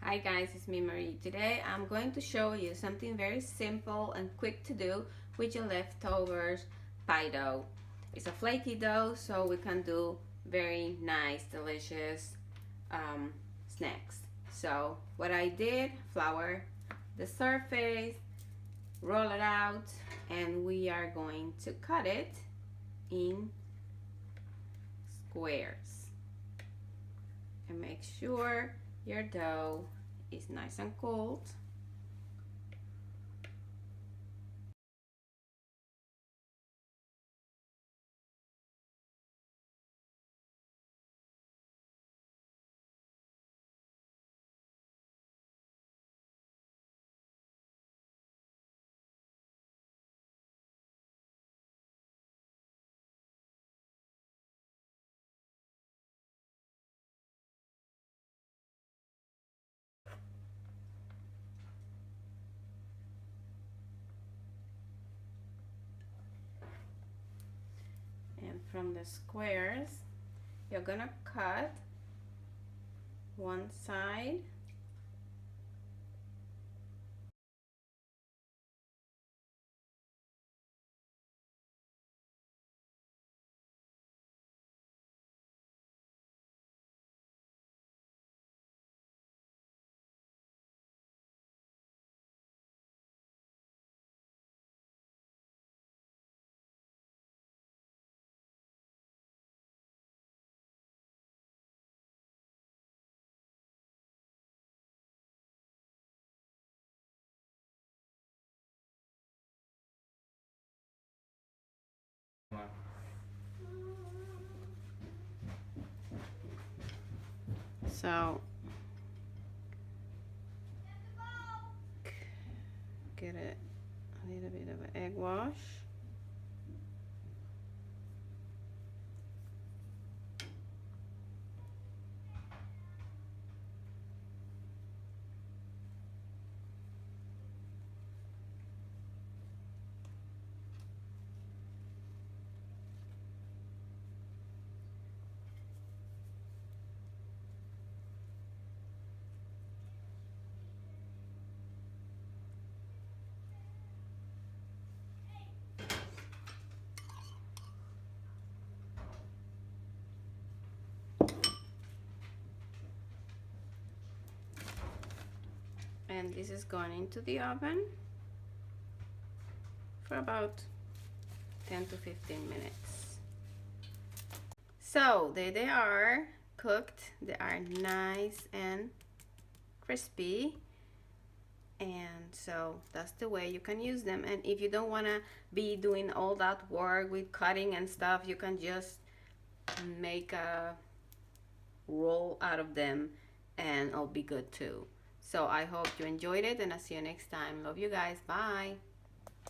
Hi guys, it's me Marie. Today I'm going to show you something very simple and quick to do with your leftovers pie dough. It's a flaky dough, so we can do very nice, delicious snacks. So what I did, flour the surface, roll it out, and we are going to cut it in squares. And make sure your dough is nice and cold. And from the squares, you're gonna cut one side so get a little bit of an egg wash. And this is going into the oven for about 10 to 15 minutes. So there they are, cooked. They are nice and crispy, and so that's the way you can use them. And if you don't want to be doing all that work with cutting and stuff, you can just make a roll out of them and it'll be good too. So I hope you enjoyed it, and I'll see you next time. Love you guys. Bye.